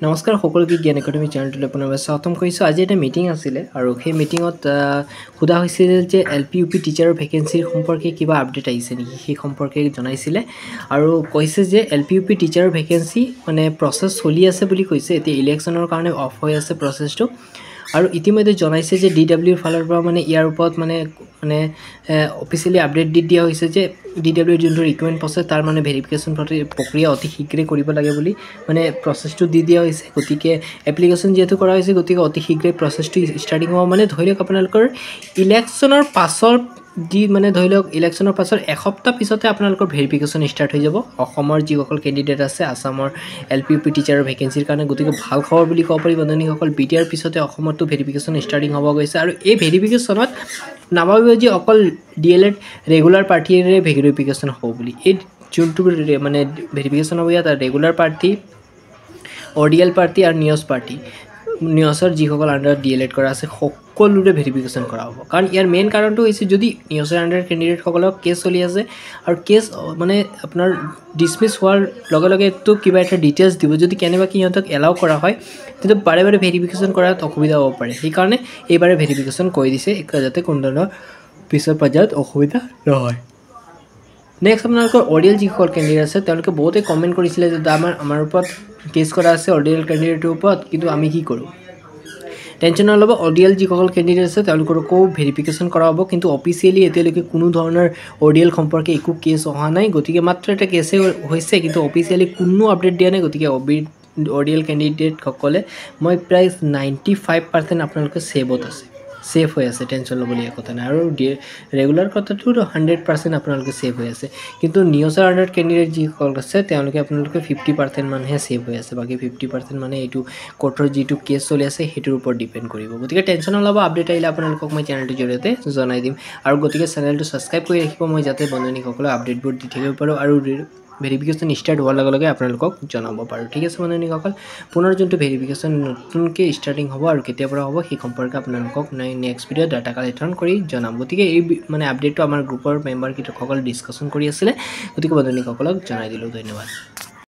নমস্কাৰ সকলোকে জ্ঞান একাডেমি চেনেলটোলৈ পুনৰবাৰ স্বাগতম কৰিছোঁ। আজি এটা মিটিং আছিলে আৰু সেই মিটিঙত সোধা হৈছিল যে LPUP টিচাৰৰ ভেকেঞ্চিৰ সম্পৰ্কে কিবা আপডেট আহিছে নেকি, সেই সম্পৰ্কে জনাইছিলে আৰু কৈছে যে LPUP টিচাৰৰ ভেকেঞ্চি মানে প্ৰচেছ চলি আছে বুলি কৈছে। এতিয়া ইলেকশ্যনৰ কাৰণে অফ হৈ আছে প্ৰচেছটো আৰু ইতিমধ্যে জনাইছে যে DWৰ ফালৰ পৰা মানে ইয়াৰ ওপৰত মানে অফিচিয়েলি আপডেট দি দিয়া হৈছে যে DWৰ যোনটো ৰিকুৱাৰমেণ্ট প্ৰচেছ তাৰ মানে ভেৰিফিকেশ্যন প্ৰক্ৰিয়া অতি শীঘ্ৰে কৰিব লাগে বুলি মানে প্ৰচেছটো দি দিয়া হৈছে। গতিকে এপ্লিকেশ্যন যিহেতু কৰা হৈছে গতিকে অতি শীঘ্ৰে প্ৰচেছটো ষ্টাৰ্টিং হ'ব। মানে ধৰি লওক আপোনালোকৰ ইলেকশ্যনৰ পাছৰ মানে ধৰি লওক ইলেকশ্যনৰ পাছৰ এসপ্তাহ পিছতে আপোনালোকৰ ভেৰিফিকেশ্যন ষ্টাৰ্ট হৈ যাব অসমৰ যিসকল কেণ্ডিডেট আছে আছামৰ LPUP টিচাৰৰ ভেকেঞ্চিৰ কাৰণে। গতিকে ভাল খবৰ বুলি ক'ব পাৰি বন্ধুসকল। BTR পিছতে অসমতো ভেৰিফিকেশ্যন ষ্টাৰ্টিং হ'ব গৈছে আৰু এই ভেৰিফিকেশ্যনত নাভাবিব যে অকল DLED ৰেগুলাৰ পাৰ্টিৰে ভেৰিফিকেশ্যন হ'ব বুলি। এই যোনটো মানে ভেৰিফিকেশ্যন হ'ব ইয়াত ৰেগুলাৰ পাৰ্টি, ODL পাৰ্টি আৰু নিউজ পাৰ্টি, নিউজৰ যিসকল আণ্ডাৰত DLED কৰা আছে সকলোৰে ভেৰিফিকেশ্যন কৰা হ'ব। কাৰণ ইয়াৰ মেইন কাৰণটো হৈছে যদি নিউজৰ আণ্ডাৰ কেণ্ডিডেটসকলক কেছ চলি আছে আৰু কেছ মানে আপোনাৰ ডিছমিছ হোৱাৰ লগে লগেতো কিবা এটা ডিটেইলছ দিব, যদি কেনেবাকৈ সিহঁতক এলাউ কৰা হয় তেতিয়া বাৰে বাৰে ভেৰিফিকেশ্যন কৰাত অসুবিধা হ'ব পাৰে। সেইকাৰণে এইবাৰে ভেৰিফিকেশ্যন কৰি দিছে যাতে কোনো ধৰণৰ পিছৰ পৰ্যায়ত অসুবিধা নহয়। নেক্সট আপোনালোকৰ ODL যিসকল কেণ্ডিডেট আছে তেওঁলোকে বহুতে কমেণ্ট কৰিছিলে যে আমাৰ ওপৰত কেছ কৰা আছে ODL কেণ্ডিডেটৰ ওপৰত, কিন্তু আমি কি কৰোঁ? টেনশ্যন নল'ব, ODL যিসকল কেণ্ডিডেট আছে তেওঁলোককো ভেৰিফিকেশ্যন কৰা হ'ব, কিন্তু অফিচিয়েলি এতিয়ালৈকে কোনো ধৰণৰ ODL সম্পৰ্কে একো কেছ অহা নাই। গতিকে মাত্ৰ এটা কেছে হৈছে, কিন্তু অফিচিয়েলি কোনো আপডেট দিয়া নাই। গতিকে ODL কেণ্ডিডেটসকলে মই প্ৰায় 95% আপোনালোকে ছেফ হৈ আছে, টেনশ্যন ল'বলগীয়া কথা নাই। আৰু ৰেগুলাৰ কথাটো 100% আপোনালোকে ছেফ হৈ আছে, কিন্তু নিউজৰ আণ্ডাৰ কেণ্ডিডেট যিসকল আছে তেওঁলোকে আপোনালোকে 50% মানহে ছেফ হৈ আছে, বাকী 50% মানে এইটো কোৰ্টৰ যিটো কেছ চলি আছে সেইটোৰ ওপৰত ডিপেণ্ড কৰিব। গতিকে টেনশ্যন নল'ব, আপডেট আহিলে আপোনালোকক মই চেনেলটোৰ জৰিয়তে জনাই দিম। আৰু গতিকে চেনেলটো ছাবস্ক্ৰাইব কৰি ৰাখিব মই যাতে বন্ধুসকলক আপডেটবোৰ দি থাকিব পাৰোঁ আৰু ভেৰিফিকেশ্যন ষ্টাৰ্ট হোৱাৰ লগে লগে আপোনালোকক জনাব পাৰোঁ। ঠিক আছে বন্ধুসকল, পুনৰ যোনটো ভেৰিফিকেশ্যন নতুনকৈ ষ্টাৰ্টিং হ'ব আৰু কেতিয়াৰ পৰা হ'ব সেই সম্পৰ্কে আপোনালোকক নেক্সট ভিডিঅ'ত ডাটা কালেকশ্যন কৰি জনাম। গতিকে এই মানে আপডেটটো আমাৰ গ্ৰুপৰ মেম্বাৰসকলে ডিছকাশ্যন কৰি আছিলে, গতিকে বন্ধুসকলক জনাই দিলোঁ। ধন্যবাদ।